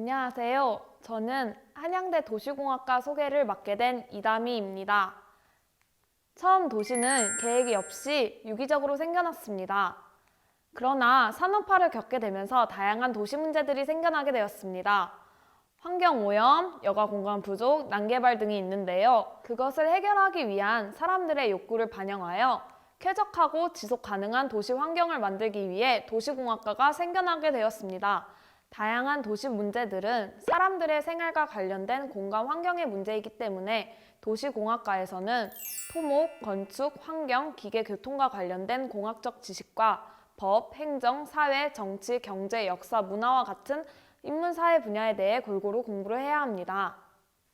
안녕하세요. 저는 한양대 도시공학과 소개를 맡게 된 이다미입니다. 처음 도시는 계획이 없이 유기적으로 생겨났습니다. 그러나 산업화를 겪게 되면서 다양한 도시 문제들이 생겨나게 되었습니다. 환경오염, 여가 공간 부족, 난개발 등이 있는데요. 그것을 해결하기 위한 사람들의 욕구를 반영하여 쾌적하고 지속 가능한 도시 환경을 만들기 위해 도시공학과가 생겨나게 되었습니다. 다양한 도시 문제들은 사람들의 생활과 관련된 공간 환경의 문제이기 때문에 도시공학과에서는 토목, 건축, 환경, 기계, 교통과 관련된 공학적 지식과 법, 행정, 사회, 정치, 경제, 역사, 문화와 같은 인문사회 분야에 대해 골고루 공부를 해야 합니다.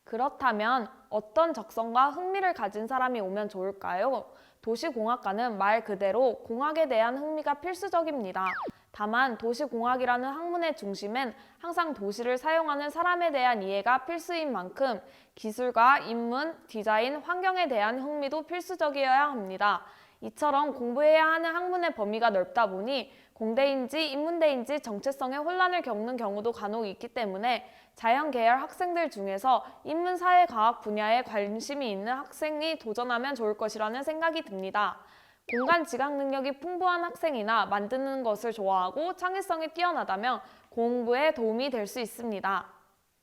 그렇다면 어떤 적성과 흥미를 가진 사람이 오면 좋을까요? 도시공학과는 말 그대로 공학에 대한 흥미가 필수적입니다. 다만 도시공학이라는 학문의 중심엔 항상 도시를 사용하는 사람에 대한 이해가 필수인 만큼 기술과 인문, 디자인, 환경에 대한 흥미도 필수적이어야 합니다. 이처럼 공부해야 하는 학문의 범위가 넓다 보니 공대인지 인문대인지 정체성의 혼란을 겪는 경우도 간혹 있기 때문에 자연계열 학생들 중에서 인문사회과학 분야에 관심이 있는 학생이 도전하면 좋을 것이라는 생각이 듭니다. 공간 지각 능력이 풍부한 학생이나 만드는 것을 좋아하고 창의성이 뛰어나다면 공부에 도움이 될 수 있습니다.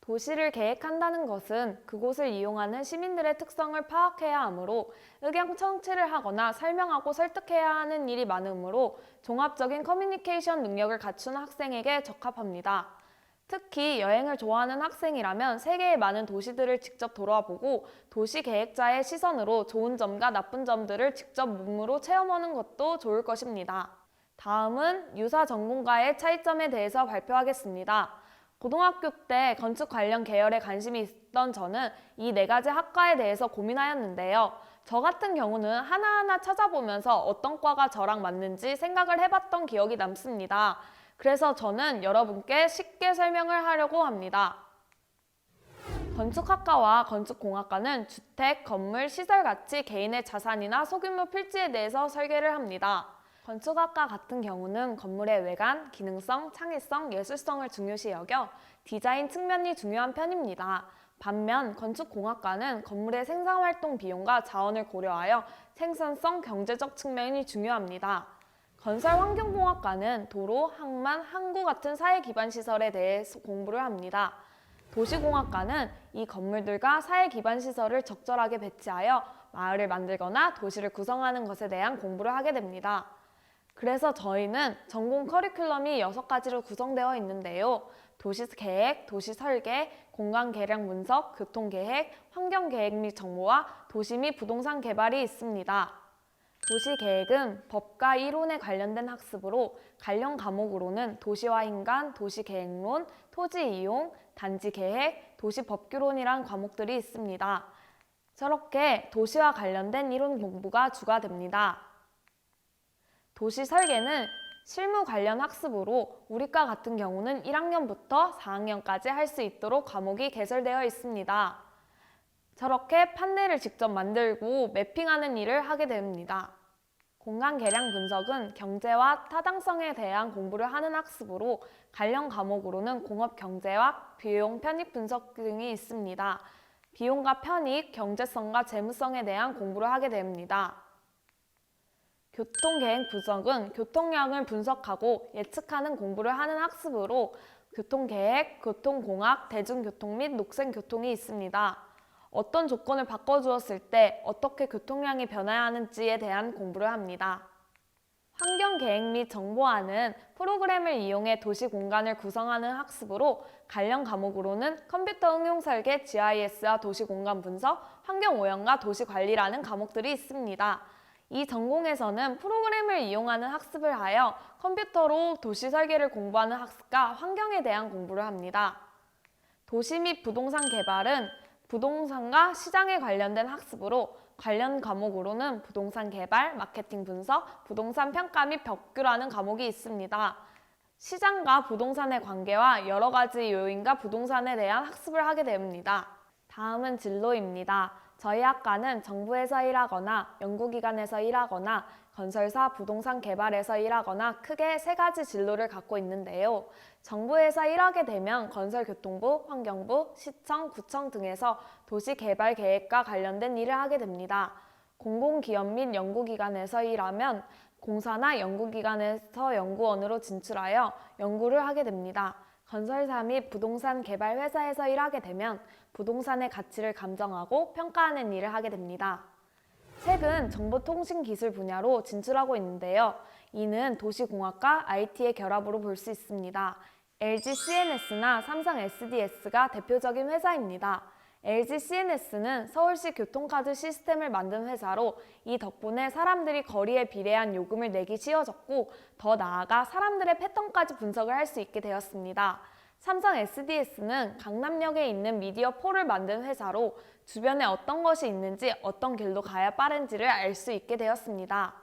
도시를 계획한다는 것은 그곳을 이용하는 시민들의 특성을 파악해야 하므로 의견 청취를 하거나 설명하고 설득해야 하는 일이 많으므로 종합적인 커뮤니케이션 능력을 갖춘 학생에게 적합합니다. 특히 여행을 좋아하는 학생이라면 세계의 많은 도시들을 직접 돌아보고 도시 계획자의 시선으로 좋은 점과 나쁜 점들을 직접 몸으로 체험하는 것도 좋을 것입니다. 다음은 유사 전공과의 차이점에 대해서 발표하겠습니다. 고등학교 때 건축 관련 계열에 관심이 있던 저는 이 네 가지 학과에 대해서 고민하였는데요. 저 같은 경우는 하나하나 찾아보면서 어떤 과가 저랑 맞는지 생각을 해봤던 기억이 남습니다. 그래서 저는 여러분께 쉽게 설명을 하려고 합니다. 건축학과와 건축공학과는 주택, 건물, 시설같이 개인의 자산이나 소규모 필지에 대해서 설계를 합니다. 건축학과 같은 경우는 건물의 외관, 기능성, 창의성, 예술성을 중요시 여겨 디자인 측면이 중요한 편입니다. 반면 건축공학과는 건물의 생산활동 비용과 자원을 고려하여 생산성, 경제적 측면이 중요합니다. 건설환경공학과는 도로, 항만, 항구 같은 사회 기반 시설에 대해 공부를 합니다. 도시공학과는 이 건물들과 사회 기반 시설을 적절하게 배치하여 마을을 만들거나 도시를 구성하는 것에 대한 공부를 하게 됩니다. 그래서 저희는 전공 커리큘럼이 6가지로 구성되어 있는데요. 도시계획, 도시설계, 공간계량 분석, 교통계획, 환경계획 및 정보와 도시 및 부동산 개발이 있습니다. 도시계획은 법과 이론에 관련된 학습으로 관련 과목으로는 도시와 인간, 도시계획론, 토지이용, 단지계획, 도시법규론이란 과목들이 있습니다. 저렇게 도시와 관련된 이론 공부가 주가 됩니다. 도시 설계는 실무 관련 학습으로 우리과 같은 경우는 1학년부터 4학년까지 할 수 있도록 과목이 개설되어 있습니다. 저렇게 판넬을 직접 만들고 매핑하는 일을 하게 됩니다. 공간 계량 분석은 경제와 타당성에 대한 공부를 하는 학습으로 관련 과목으로는 공업 경제와 비용 편익 분석 등이 있습니다. 비용과 편익, 경제성과 재무성에 대한 공부를 하게 됩니다. 교통계획 분석은 교통량을 분석하고 예측하는 공부를 하는 학습으로 교통계획, 교통공학, 대중교통 및 녹색교통이 있습니다. 어떤 조건을 바꿔주었을 때 어떻게 교통량이 변해야 하는지에 대한 공부를 합니다. 환경계획 및 정보화는 프로그램을 이용해 도시 공간을 구성하는 학습으로 관련 과목으로는 컴퓨터 응용 설계, GIS와 도시 공간 분석, 환경오염과 도시관리라는 과목들이 있습니다. 이 전공에서는 프로그램을 이용하는 학습을 하여 컴퓨터로 도시 설계를 공부하는 학습과 환경에 대한 공부를 합니다. 도시 및 부동산 개발은 부동산과 시장에 관련된 학습으로 관련 과목으로는 부동산 개발, 마케팅 분석, 부동산 평가 및 법규라는 과목이 있습니다. 시장과 부동산의 관계와 여러 가지 요인과 부동산에 대한 학습을 하게 됩니다. 다음은 진로입니다. 저희 학과는 정부에서 일하거나 연구기관에서 일하거나 건설사, 부동산 개발에서 일하거나 크게 세 가지 진로를 갖고 있는데요. 정부에서 일하게 되면 건설교통부, 환경부, 시청, 구청 등에서 도시개발 계획과 관련된 일을 하게 됩니다. 공공기업 및 연구기관에서 일하면 공사나 연구기관에서 연구원으로 진출하여 연구를 하게 됩니다. 건설사 및 부동산 개발 회사에서 일하게 되면 부동산의 가치를 감정하고 평가하는 일을 하게 됩니다. 최근 정보통신기술 분야로 진출하고 있는데요. 이는 도시공학과 IT의 결합으로 볼 수 있습니다. LG CNS나 삼성 SDS가 대표적인 회사입니다. LG CNS는 서울시 교통카드 시스템을 만든 회사로 이 덕분에 사람들이 거리에 비례한 요금을 내기 쉬워졌고 더 나아가 사람들의 패턴까지 분석을 할 수 있게 되었습니다. 삼성 SDS는 강남역에 있는 미디어폴을 만든 회사로 주변에 어떤 것이 있는지 어떤 길로 가야 빠른지를 알 수 있게 되었습니다.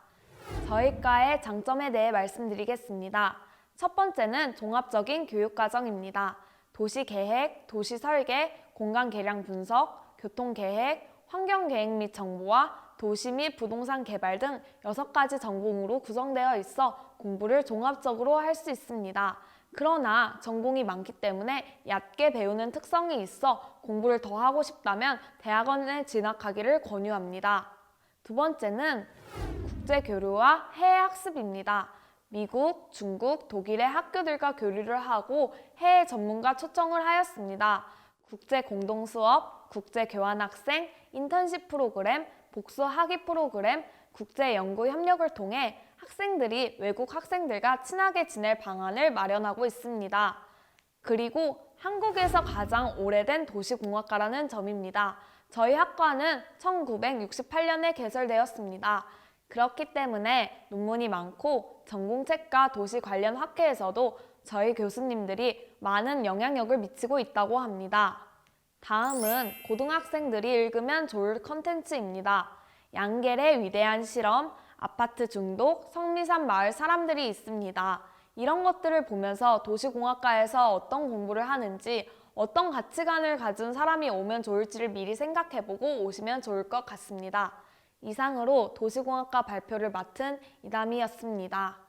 저희 과의 장점에 대해 말씀드리겠습니다. 첫 번째는 종합적인 교육과정입니다. 도시계획, 도시설계, 공간계량 분석, 교통계획, 환경계획 및 정보와 도시 및 부동산 개발 등 6가지 전공으로 구성되어 있어 공부를 종합적으로 할 수 있습니다. 그러나 전공이 많기 때문에 얕게 배우는 특성이 있어 공부를 더 하고 싶다면 대학원에 진학하기를 권유합니다. 두 번째는 국제교류와 해외학습입니다. 미국, 중국, 독일의 학교들과 교류를 하고 해외 전문가 초청을 하였습니다. 국제 공동 수업, 국제 교환 학생, 인턴십 프로그램, 복수 학위 프로그램, 국제 연구 협력을 통해 학생들이 외국 학생들과 친하게 지낼 방안을 마련하고 있습니다. 그리고 한국에서 가장 오래된 도시공학과라는 점입니다. 저희 학과는 1968년에 개설되었습니다. 그렇기 때문에 논문이 많고 전공책과 도시 관련 학회에서도 저희 교수님들이 많은 영향력을 미치고 있다고 합니다. 다음은 고등학생들이 읽으면 좋을 컨텐츠입니다. 양겔의 위대한 실험, 아파트 중독, 성미산 마을 사람들이 있습니다. 이런 것들을 보면서 도시공학과에서 어떤 공부를 하는지, 어떤 가치관을 가진 사람이 오면 좋을지를 미리 생각해보고 오시면 좋을 것 같습니다. 이상으로 도시공학과 발표를 맡은 이담이었습니다.